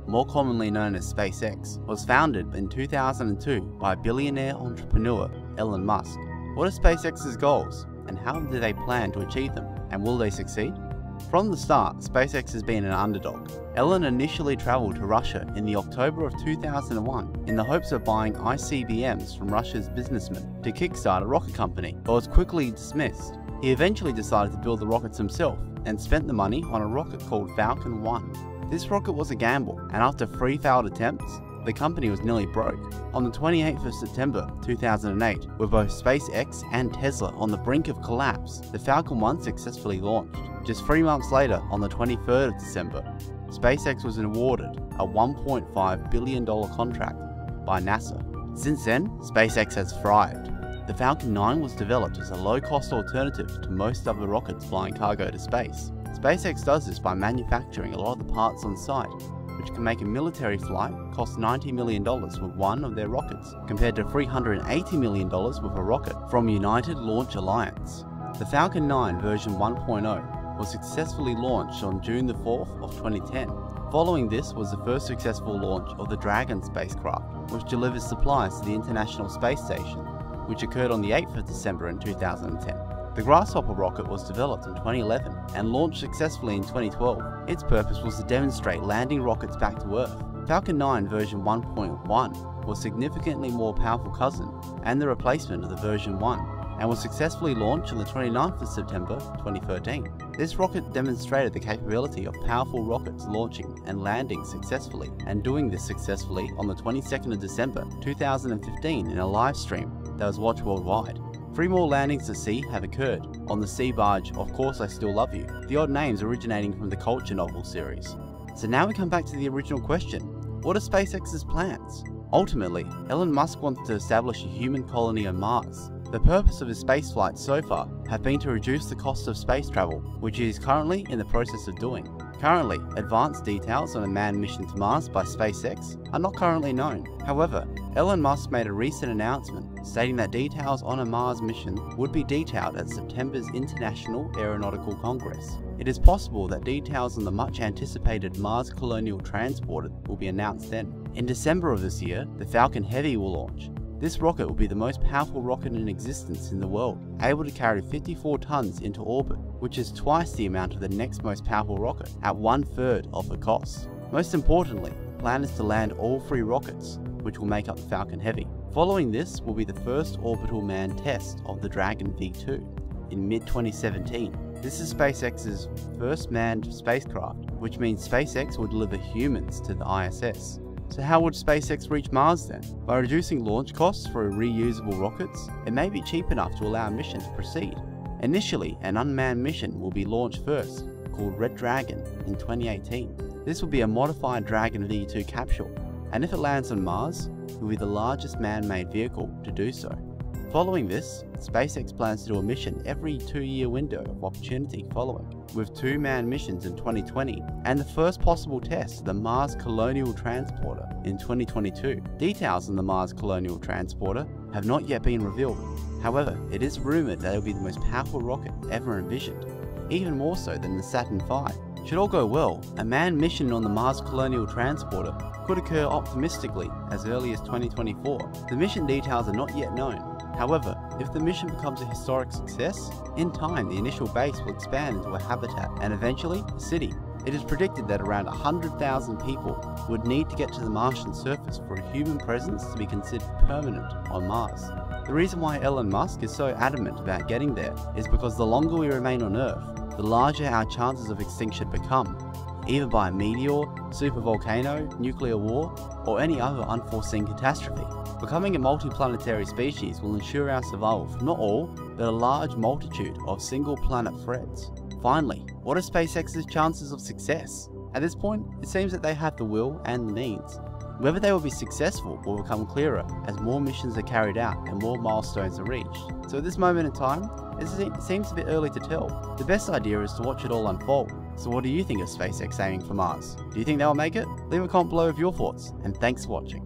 more commonly known as SpaceX, was founded in 2002 by billionaire entrepreneur Elon Musk. What are SpaceX's goals, and how do they plan to achieve them, and will they succeed? From the start, SpaceX has been an underdog. Elon initially travelled to Russia in the October of 2001 in the hopes of buying ICBMs from Russia's businessmen to kickstart a rocket company, but was quickly dismissed. He eventually decided to build the rockets himself and spent the money on a rocket called Falcon 1. This rocket was a gamble, and after 3 failed attempts, the company was nearly broke. On the 28th of September 2008, with both SpaceX and Tesla on the brink of collapse, the Falcon 1 successfully launched. Just 3 months later, on the 23rd of December, SpaceX was awarded a $1.5 billion contract by NASA. Since then, SpaceX has thrived. The Falcon 9 was developed as a low-cost alternative to most other rockets flying cargo to space. SpaceX does this by manufacturing a lot of the parts on site, which can make a military flight cost $90 million with one of their rockets, compared to $380 million with a rocket from United Launch Alliance. The Falcon 9 version 1.0 was successfully launched on June 4th of 2010. Following this was the first successful launch of the Dragon spacecraft, which delivers supplies to the International Space Station, which occurred on the 8th of December in 2010. The Grasshopper rocket was developed in 2011 and launched successfully in 2012. Its purpose was to demonstrate landing rockets back to Earth. Falcon 9 version 1.1 was significantly more powerful cousin and the replacement of the version 1, and was successfully launched on the 29th of September 2013. This rocket demonstrated the capability of powerful rockets launching and landing successfully, and doing this successfully on the 22nd of December 2015 in a live stream that was watched worldwide. 3 more landings to sea have occurred on the sea barge Of Course I Still Love You, the odd names originating from the Culture novel series. So now we come back to the original question: what are SpaceX's plans? Ultimately, Elon Musk wants to establish a human colony on Mars. The purpose of his space flights so far have been to reduce the cost of space travel, which he is currently in the process of doing. Currently, advanced details on a manned mission to Mars by SpaceX are not currently known. However, Elon Musk made a recent announcement stating that details on a Mars mission would be detailed at September's International Aeronautical Congress. It is possible that details on the much anticipated Mars Colonial Transporter will be announced then. In December of this year, the Falcon Heavy will launch. This rocket will be the most powerful rocket in existence in the world, able to carry 54 tons into orbit, which is twice the amount of the next most powerful rocket, at 1/3 of the cost. Most importantly, the plan is to land all 3 rockets, which will make up the Falcon Heavy. Following this will be the first orbital manned test of the Dragon V2 in mid-2017. This is SpaceX's first manned spacecraft, which means SpaceX will deliver humans to the ISS. So how would SpaceX reach Mars then? By reducing launch costs for reusable rockets, it may be cheap enough to allow a mission to proceed. Initially, an unmanned mission will be launched first, called Red Dragon, in 2018. This will be a modified Dragon V2 capsule, and if it lands on Mars, it will be the largest man-made vehicle to do so. Following this, SpaceX plans to do a mission every 2-year window of opportunity following, with 2 manned missions in 2020 and the first possible test of the Mars Colonial Transporter in 2022. Details on the Mars Colonial Transporter have not yet been revealed. However, it is rumoured that it will be the most powerful rocket ever envisioned, even more so than the Saturn V. Should all go well, a manned mission on the Mars Colonial Transporter could occur optimistically as early as 2024. The mission details are not yet known. However, if the mission becomes a historic success, in time the initial base will expand into a habitat and eventually a city. It is predicted that around 100,000 people would need to get to the Martian surface for a human presence to be considered permanent on Mars. The reason why Elon Musk is so adamant about getting there is because the longer we remain on Earth, the larger our chances of extinction become, either by a meteor, supervolcano, nuclear war, or any other unforeseen catastrophe. Becoming a multiplanetary species will ensure our survival from not all, but a large multitude of single-planet threats. Finally, what are SpaceX's chances of success? At this point, it seems that they have the will and the means. Whether they will be successful will become clearer as more missions are carried out and more milestones are reached. So at this moment in time, it seems a bit early to tell. The best idea is to watch it all unfold. So what do you think of SpaceX aiming for Mars? Do you think they'll make it? Leave a comment below with your thoughts, and thanks for watching.